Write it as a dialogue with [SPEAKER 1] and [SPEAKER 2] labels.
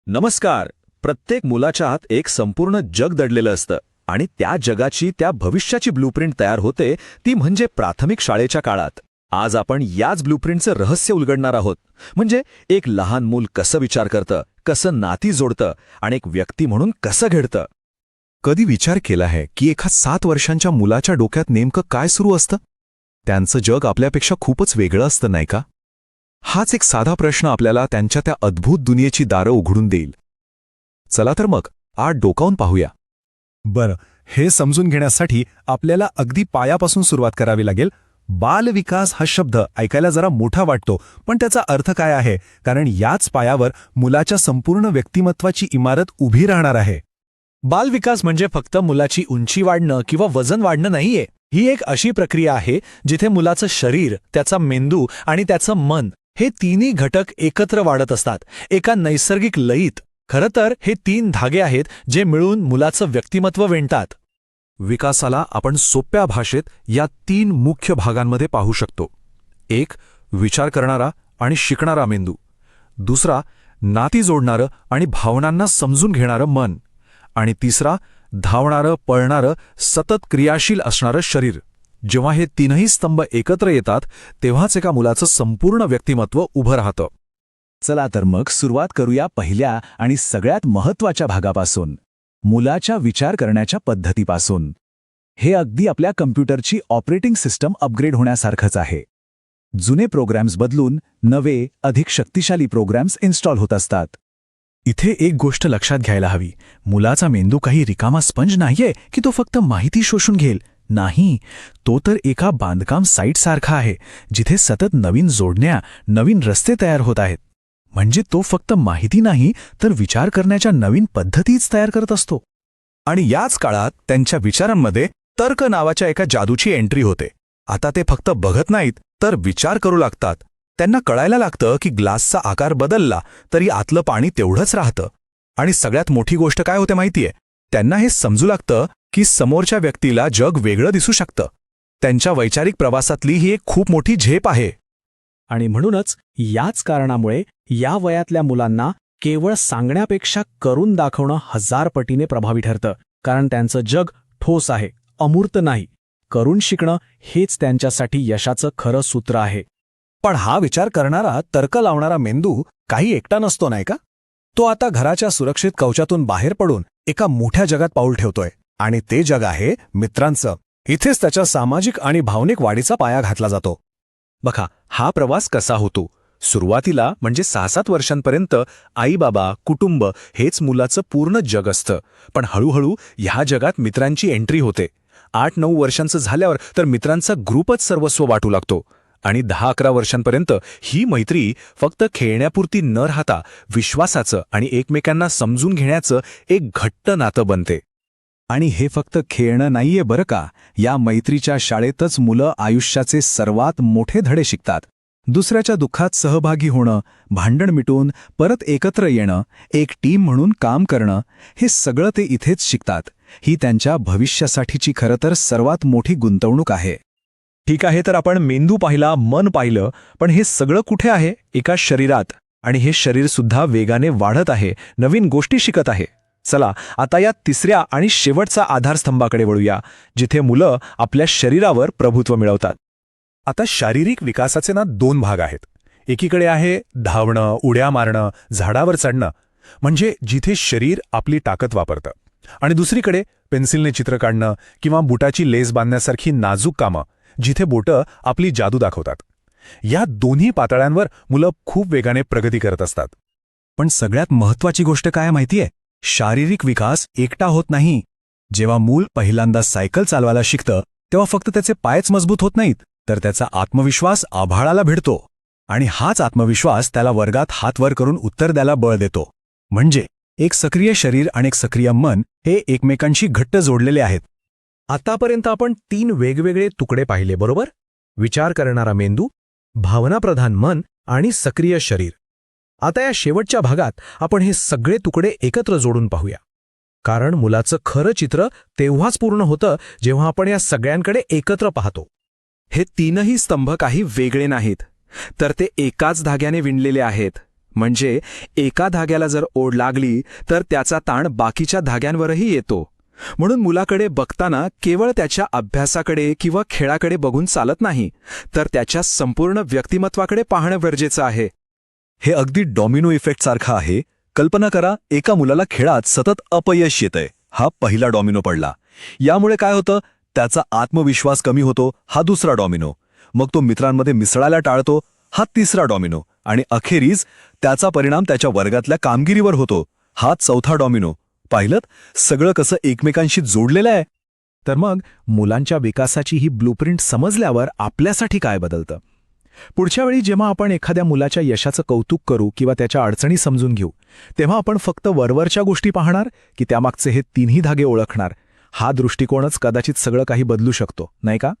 [SPEAKER 1] नमस्कार. प्रत्येक मुलाच्या आत एक संपूर्ण जग दडलेलं असतं आणि त्या जगाची त्या भविष्याची ब्लूप्रिंट तयार होते ती म्हणजे प्राथमिक शाळेच्या काळात. आज आपण याच ब्लूप्रिंटचं रहस्य उलगडणार आहोत. म्हणजे एक लहान मूल कसं विचार करतं, कसं नाती जोडतं आणि एक व्यक्ती म्हणून कसं घडतं.
[SPEAKER 2] कधी विचार केला आहे की एका 7 वर्षांच्या मुलाच्या डोक्यात नेमकं काय सुरू असतं? त्यांचं जग आपल्यापेक्षा खूपच वेगळं असतं, नाही का? हाच एक साधा प्रश्न आपल्याला त्यांच्या त्या अद्भुत दुनियेची दारं उघडून देईल. चला तर मग आज डोकावून पाहूया.
[SPEAKER 3] बरं, हे समजून घेण्यासाठी आपल्याला अगदी पायापासून सुरुवात करावी लागेल. बालविकास हा शब्द ऐकायला जरा मोठा वाटतो, पण त्याचा अर्थ काय आहे? कारण याच पायावर मुलाच्या संपूर्ण व्यक्तिमत्वाची इमारत उभी राहणार आहे.
[SPEAKER 4] बालविकास म्हणजे फक्त मुलाची उंची वाढणं किंवा वजन वाढणं नाहीये. ही एक अशी प्रक्रिया आहे जिथे मुलाचं शरीर, त्याचा मेंदू आणि त्याचं मन हे तिन्ही घटक एकत्र वाढत असतात एका नैसर्गिक लयीत. खरं तर हे 3 धागे आहेत जे मिळून मुलाचं व्यक्तिमत्व विणतात.
[SPEAKER 2] विकासाला आपण सोप्या भाषेत या 3 मुख्य भागांमध्ये पाहू शकतो. एक, विचार करणारा आणि शिकणारा मेंदू. दुसरा, नाती जोडणारं आणि भावनांना समजून घेणारं मन. आणि तिसरा, धावणारं, पळणारं, सतत क्रियाशील असणारं शरीर. जेव्हा हे 3ही स्तंभ एकत्र येतात तेव्हाच एका मुलाचं संपूर्ण व्यक्तिमत्व उभं राहतं.
[SPEAKER 5] चला तर मग सुरुवात करूया पहिल्या आणि सगळ्यात महत्त्वाच्या भागापासून, मुलाच्या विचार करण्याच्या पद्धतीपासून. हे अगदी आपल्या कम्प्युटरची ऑपरेटिंग सिस्टम अपग्रेड होण्यासारखंच आहे. जुने प्रोग्रॅम्स बदलून नवे, अधिक शक्तिशाली प्रोग्रॅम्स इन्स्टॉल होत असतात.
[SPEAKER 3] इथे एक गोष्ट लक्षात घ्यायला हवी. मुलाचा मेंदू काही रिकामा स्पंज नाहीये की तो फक्त माहिती शोषून घेईल. नाही, तो तर एका बांधकाम साईटसारखा आहे जिथे सतत नवीन जोडण्या, नवीन रस्ते तयार होत आहेत. म्हणजे तो फक्त माहिती नाही तर विचार करण्याच्या नवीन पद्धतीच तयार करत असतो.
[SPEAKER 2] आणि याच काळात त्यांच्या विचारांमध्ये तर्क नावाच्या एका जादूची एंट्री होते. आता ते फक्त बघत नाहीत तर विचार करू लागतात. त्यांना कळायला लागतं की ग्लासचा आकार बदलला तरी आतलं पाणी तेवढंच राहतं. आणि सगळ्यात मोठी गोष्ट काय होते माहितीये? त्यांना हे समजू लागतं की समोरच्या व्यक्तीला जग वेगळं दिसू शकतं. त्यांच्या वैचारिक प्रवासातली ही एक खूप मोठी झेप आहे.
[SPEAKER 4] आणि म्हणूनच याच कारणामुळे या वयातल्या मुलांना केवळ सांगण्यापेक्षा करून दाखवणं 1000 पटीने प्रभावी ठरतं. कारण त्यांचं जग ठोस आहे, अमूर्त नाही. करून शिकणं हेच त्यांच्यासाठी यशाचं खरं सूत्र आहे.
[SPEAKER 3] पण हा विचार करणारा, तर्क लावणारा मेंदू काही एकटा नसतो, नाही का? तो आता घराच्या सुरक्षित कवचातून बाहेर पडून एका मोठ्या जगात पाऊल ठेवतोय. आणि ते जग आहे मित्रांचं. इथेच त्याच्या सामाजिक आणि भावनिक वाढीचा पाया घातला जातो.
[SPEAKER 2] बघा, हा प्रवास कसा होतो. सुरुवातीला म्हणजे 6-7 वर्षांपर्यंत आई-बाबा, कुटुंब हेच मुलाचं पूर्ण जग असतं. पण हळूहळू ह्या जगात मित्रांची एंट्री होते. 8-9 वर्षांचं झाल्यावर तर मित्रांचा ग्रुपच सर्वस्व वाटू लागतो. आणि 10-11 वर्षांपर्यंत ही मैत्री फक्त खेळण्यापुरती न राहता विश्वासाचं आणि एकमेकांना समजून घेण्याचं एक घट्ट नातं बनते.
[SPEAKER 5] आणि हे फक्त खेळणं नाहीये बरं का. या मैत्रीच्या शाळेतच मुलं आयुष्याचे सर्वात मोठे धडे शिकतात. दुसऱ्याच्या दुःखात सहभागी होणं, भांडण मिटून परत एकत्र येणं, एक टीम म्हणून काम करणं, हे सगळं ते इथेच शिकतात. ही त्यांच्या भविष्यासाठीची खरं तर सर्वात मोठी गुंतवणूक आहे.
[SPEAKER 1] ठीक आहे, तर आपण मेंदू पाहिला, मन पाहिलं, पण हे सगळं कुठे आहे? एका शरीरात. आणि हे शरीर सुद्धा वेगाने वाढत आहे, नवीन गोष्टी शिकत आहे. चला आता या तिसऱ्या आणि शेवटचा आधारस्तंभाकडे वळूया, जिथे मुलं आपल्या शरीरावर प्रभुत्व मिळवतात.
[SPEAKER 3] आता शारीरिक विकासाचे 2 भाग आहेत. एकीकडे आहे धावणं, उड्या मारणं, झाडावर चढणं, म्हणजे जिथे शरीर आपली ताकद वापरतं. आणि दुसरीकडे पेन्सिलने चित्र काढणं किंवा बुटाची लेस बांधण्यासारखी नाजूक कामं, जिथे बोटं आपली जादू दाखवतात. या दोन्ही पातळ्यांवर मुलं खूप वेगाने प्रगती करत असतात.
[SPEAKER 5] पण सगळ्यात महत्त्वाची गोष्ट काय माहितीये? शारीरिक विकास एकटा होत नाही. जेव्हा मूल पहिल्यांदा सायकल चालवायला शिकतं तेव्हा फक्त त्याचे पायच मजबूत होत नाहीत, तर त्याचा आत्मविश्वास आभाळाला भिडतो. आणि हाच आत्मविश्वास त्याला वर्गात हात वर करून उत्तर द्यायला बळ देतो. म्हणजे एक सक्रिय शरीर आणि एक सक्रिय मन हे एकमेकांशी घट्ट जोडलेले आहेत.
[SPEAKER 4] आतापर्यंत आपण 3 वेगवेगळे तुकडे पाहिले, बरोबर? विचार करणारा मेंदू, भावनाप्रधान मन आणि सक्रिय शरीर. आता या शेवटच्या भागात आपण हे सगळे तुकडे एकत्र जोडून पाहूया. कारण मुलाचं खरं चित्र तेव्हाच पूर्ण होतं जेव्हा आपण या सगळ्यांकडे एकत्र पाहतो.
[SPEAKER 2] हे 3ही स्तंभ काही वेगळे नाहीत, तर ते एकाच धाग्याने विणलेले आहेत. म्हणजे एका धाग्याला जर ओढ लागली तर त्याचा ताण बाकीच्या धाग्यांवरही येतो. म्हणून मुलाकडे बघताना केवळ त्याच्या अभ्यासाकडे किंवा खेळाकडे बघून चालत नाही, तर त्याच्या संपूर्ण व्यक्तिमत्वाकडे पाहणं गरजेचं आहे.
[SPEAKER 5] हे अगदी डॉमिनो इफेक्ट सारखं आहे. कल्पना करा, एका मुलाला खेळात सतत अपयश येतंय. हा पहिला डॉमिनो पडला. यामुळे काय होतं? त्याचा आत्मविश्वास कमी होतो. हा दुसरा डॉमिनो. मग तो मित्रांमध्ये मिसळायला टाळतो. हा तिसरा डॉमिनो. आणि अखेरीस त्याचा परिणाम त्याच्या वर्गातल्या कामगिरीवर होतो. हा चौथा डॉमिनो. पाहिलं सगळं कसं एकमेकांशी जोडलेलं आहे.
[SPEAKER 4] तर मग मुलांच्या विकासाची ही ब्लूप्रिंट समजल्यावर आपल्यासाठी काय बदलतं? पुढच्या वेळी जेव्हा आपण एखाद्या मुलाच्या यशाचं कौतुक करू किंवा त्याच्या अडचणी समजून घेऊ, तेव्हा आपण फक्त वरवरच्या गोष्टी पाहणार की त्यामागचे हे तिन्ही धागे ओळखणार? हा दृष्टिकोनच कदाचित सगळं काही बदलू शकतो, नाही का?